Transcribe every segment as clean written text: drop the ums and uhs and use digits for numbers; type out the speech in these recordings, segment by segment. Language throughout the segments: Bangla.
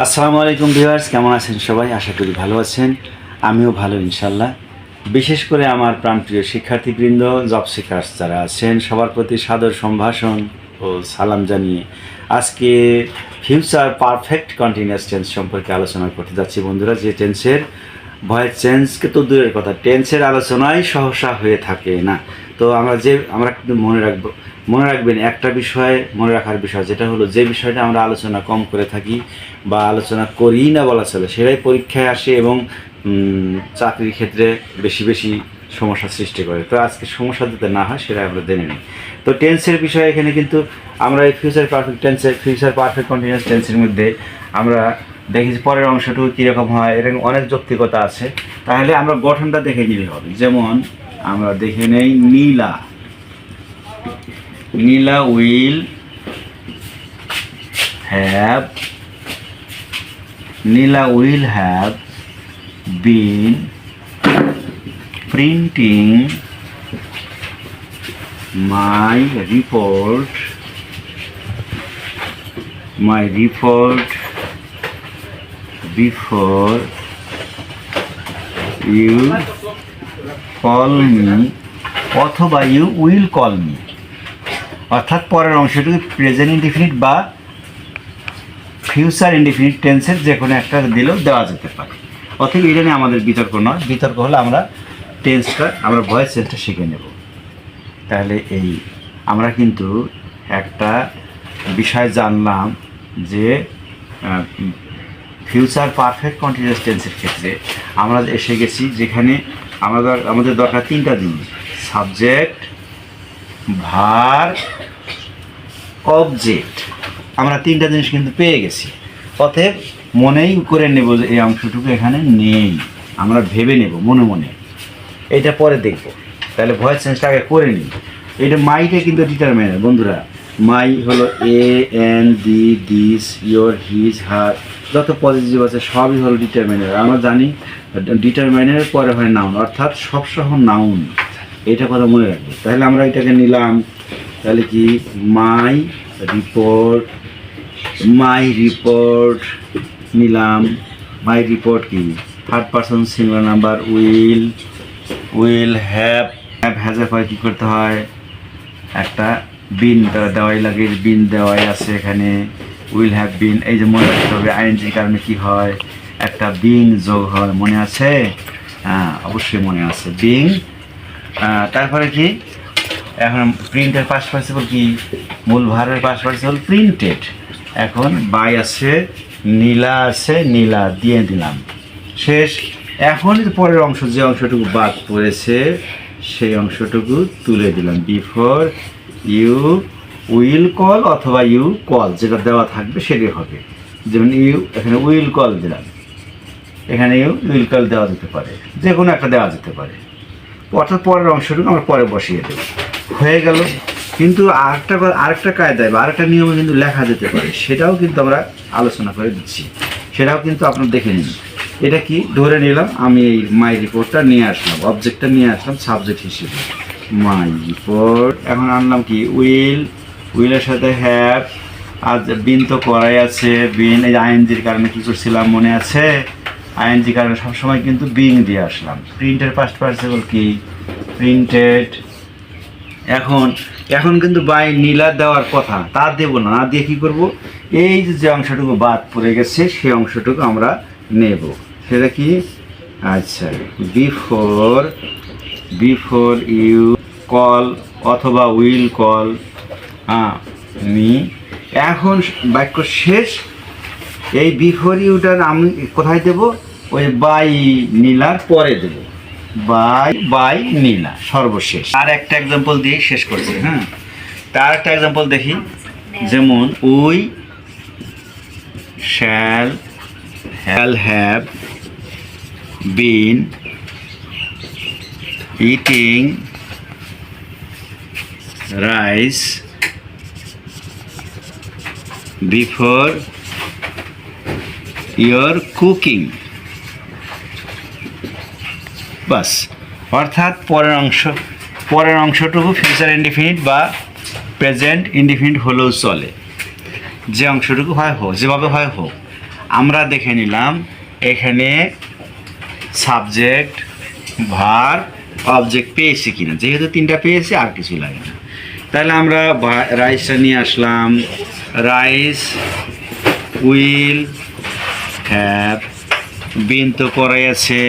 আসসালামু আলাইকুম ভিউয়ার্স, কেমন আছেন সবাই? আশা করি ভালো আছেন। আমিও ভালো ইনশাল্লাহ। বিশেষ করে আমার প্রাণপ্রিয় শিক্ষার্থীবৃন্দ, জব সিকার্স যারা আছেন, সবার প্রতি সাদর সম্ভাষণ ও সালাম জানিয়ে আজকে ফিউচার পারফেক্ট কন্টিনিউয়াস টেন্স সম্পর্কে আলোচনা করতে যাচ্ছি বন্ধুরা। যে টেন্সের ভয়েস চেঞ্জকে তো দূরের কথা, টেন্সের আলোচনাই সহসা হয়ে থাকে না। তো আমরা কিন্তু মনে রাখবেন একটা বিষয়, মনে রাখার বিষয়, যেটা হলো যে বিষয়টা আমরা আলোচনা কম করে থাকি বা আলোচনা করি না বলা চলে, সেটাই পরীক্ষায় আসে এবং চাকরির ক্ষেত্রে বেশি বেশি সমস্যার সৃষ্টি করে। তো আজকে সমস্যা যাতে না হয় সেটা আমরা জেনে নিই। তো টেন্সের বিষয়ে এখানে কিন্তু আমরা এই ফিউচার পারফেক্ট কন্টিনিউয়াস টেন্সের মধ্যে আমরা দেখেছি পরের অংশটুকু কীরকম হয়, এরকম অনেক যৌক্তিকতা আছে। তাহলে আমরা গঠনটা দেখে নিলে হবে। যেমন আমরা দেখে নেই Nila will have been printing my report before you call me, অথবা you will call me। অর্থাৎ পরের অংশটুকু প্রেজেন্ট ইনডিফিনিট বা ফিউচার ইনডিফিনিট টেন্সের যে কোনো একটা দিলেও দেওয়া যেতে পারে। অথবা এটা নিয়ে আমাদের বিতর্ক নয়, বিতর্ক হলে আমরা ভয়েস চেঞ্জটা শিখে নেব। তাহলে আমরা কিন্তু একটা বিষয় জানলাম যে ফিউচার পারফেক্ট কন্টিনিউয়াস টেন্সের ক্ষেত্রে আমরা এসে গেছি যেখানে আমাদের দরকার তিনটা জিনিস: সাবজেক্ট, ভার্ব, অবজেক্ট। আমরা তিনটা জিনিস কিন্তু পেয়ে গেছি। অতএব মনেই করে নেব যে এই অংশটুকু এখানে নেই, আমরা ভেবে নেব মনে মনে, এটা পরে দেখব। তাহলে ভয়েস চেঞ্জটা আগে করে নিই। এটা মাইটা কিন্তু ডিটারমাইনার বন্ধুরা। মাই হলো দিস, ইয়োর, হিজ, হার, যত পজিটিভ আছে সবই হলো ডিটারমাইনার। আমরা জানি ডিটারমাইনারের পরে হয় নাউন, অর্থাৎ সবসহ নাউন। এটা কথা মনে রাখবো। তাহলে আমরা এটাকে নিলাম। তাহলে কি মাই রিপোর্ট নিলাম। মাই রিপোর্ট কি third person singular number. Will হ্যাজের পরে কী করতে হয়? একটা বিন দেওয়াই লাগে, বিন দেওয়াই আছে এখানে। উইল হ্যাভ বিন, এই যে মনে রাখতে হবে আইএনজির কারণে কি হয়? একটা বিং যোগ হয়, মনে আছে? হ্যাঁ, অবশ্যই মনে আছে বিং। তারপরে কি এখন প্রিন্টের পাস্ট পার্টিসিপল কি? মূল ভার্বের পাস্ট পার্টিসিপল প্রিন্টেড। এখন বাই আছে, নীলা আছে, নীলা দিয়ে দিলাম, শেষ। এখন পরের অংশ, যে অংশটুকু বাদ পড়েছে সেই অংশটুকু তুলে দিলাম। বিফোর ইউ উইল কল অথবা ইউ কল, যেটা দেওয়া থাকবে সেটাই হবে। যেমন এখানে উইল কল দিলাম, এখানে ইউ উইল কল দেওয়া যেতে পারে, যে কোনো একটা দেওয়া যেতে পারে। অর্থাৎ পরের অংশটুকু আমরা পরে বসিয়ে দেবো, হয়ে গেল। কিন্তু আরেকটা কায়দায় বা আরেকটা নিয়মে কিন্তু লেখা যেতে পারে, সেটাও কিন্তু আমরা আলোচনা করে দিচ্ছি, সেটাও কিন্তু আপনারা দেখে নিন। এটা কি ধরে নিলাম, আমি এই মাই রিপোর্টটা নিয়ে আসলাম, অবজেক্টটা নিয়ে আসলাম সাবজেক্ট হিসেবে, মাই রিপোর্ট। এখন আনলাম কি উইলের সাথে হ্যাভ, আর বিন তো করাই আছে। বিন এই আইএনজির কারণে কী করছিলাম মনে আছে? আইএনজি কারণে সবসময় কিন্তু বিং দিয়ে আসলাম। প্রিন্টের পাস্ট পার্টিসিপল কি? প্রিন্টেড। এখন কিন্তু বাই নীলা দেওয়ার কথা, তা দেব না, না দিয়ে কী করবো? এই যে অংশটুকু বাদ পড়ে গেছে সেই অংশটুকু আমরা নেব। সেটা কি? আচ্ছা, বিফোর ইউ কল অথবা উইল কল মি। এখন বাক্য শেষ। এই বিফোর ইউটার আমি কোথায় দেব? ওই বাই নীলার পরে দেব, বাই নীলা সর্বশেষ। আর একটা এক্সাম্পল দিয়ে শেষ করছি। হ্যাঁ, তার একটা এক্সাম্পল দেখি। যেমন we shall have been eating rice before your cooking. বাস। অর্থাৎ পরের অংশটুকু ফিউচার ইনডিফিনিট বা প্রেজেন্ট ইনডিফিনিট হলেও চলে, যে অংশটুকু হয় হোক, যেভাবে হয় হোক। আমরা দেখে নিলাম এখানে সাবজেক্ট ভার্ব অবজেক্ট পেয়েছি কিনা। যেহেতু 3টা পেয়েছি আর কিছু লাগে না। তাহলে আমরা রাইসটা নিয়ে আসলাম। রাইস উইল হ্যাভ বিন তো পড়াই আছে,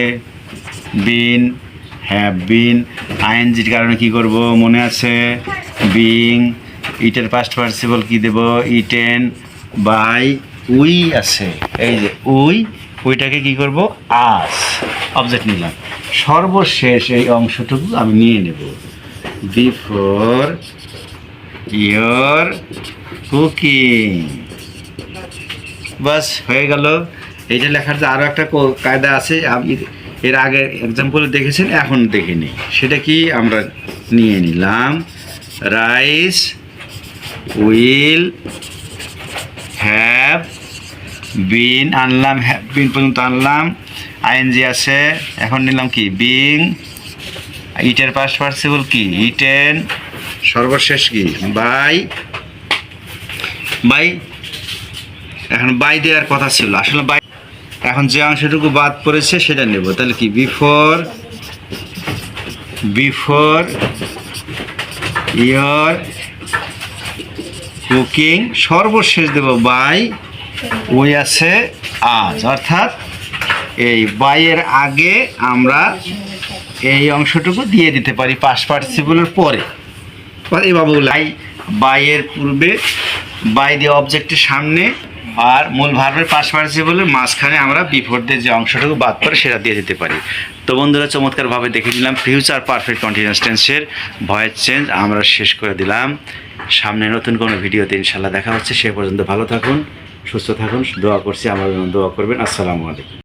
বিন হ্যাভ বিন। আইএনজির কারণে কি করব মনে আছে, বিং। ইটের পাস্ট পার্টিসিপল কি দেব, ইটেন। বাই উই আছে, এই যে উইটাকে কি করব আস অবজেক্ট নিলাম। সর্বশেষ এই অংশটুকু আমি নিয়ে নেব, বিফোর ইয়োর কুকিং। বাস হয়ে গেল। এইটা লেখার যে আরও একটা কায়দা আছে, আমি এর আগে এক্সাম্পল দেখেছেন, এখন দেখে নিই। সেটা কি আমরা নিয়ে নিলাম, রাইস উইল হ্যাভ বিন আনলাম, হ্যাভ বিন পর্যন্ত আনলাম, আইএনজি আছে। এখন নিলাম কি বিং, ইটের পাস্ট পার্টিসিপল কি ইটেন, সর্বশেষ কি বাই। এখন বাই দেওয়ার কথা ছিল, আসলে বাই এখন যে অংশটুকু বাদ পড়েছে সেটা নেব। তাহলে কি বিফোর ইয়োর কুকিং, সর্বশেষ দেব বাই ওই আছে আজ। অর্থাৎ এই বাইয়ের আগে আমরা এই অংশটুকু দিয়ে দিতে পারি পাস্ট পার্টিসিপলের পরে। এইভাবে বাইয়ের পূর্বে বাই দিয়ে অবজেক্টের সামনে, আর মূল ভার্বের পাস্ট পার্টিসিপলের মাঝখানে আমরা বিফোর দিয়ে যে অংশটুকু বাদ পড়ে সেটা দিয়ে দিতে পারি। তো বন্ধুরা, চমৎকারভাবে দেখে নিলাম ফিউচার পারফেক্ট কন্টিনিউয়াস টেন্সের ভয়েস চেঞ্জ আমরা শেষ করে দিলাম। সামনে নতুন কোনো ভিডিওতে ইনশাল্লাহ দেখা হচ্ছে। সে পর্যন্ত ভালো থাকুন, সুস্থ থাকুন, দোয়া করছি, আমার জন্য দোয়া করবেন। আসসালামু আলাইকুম।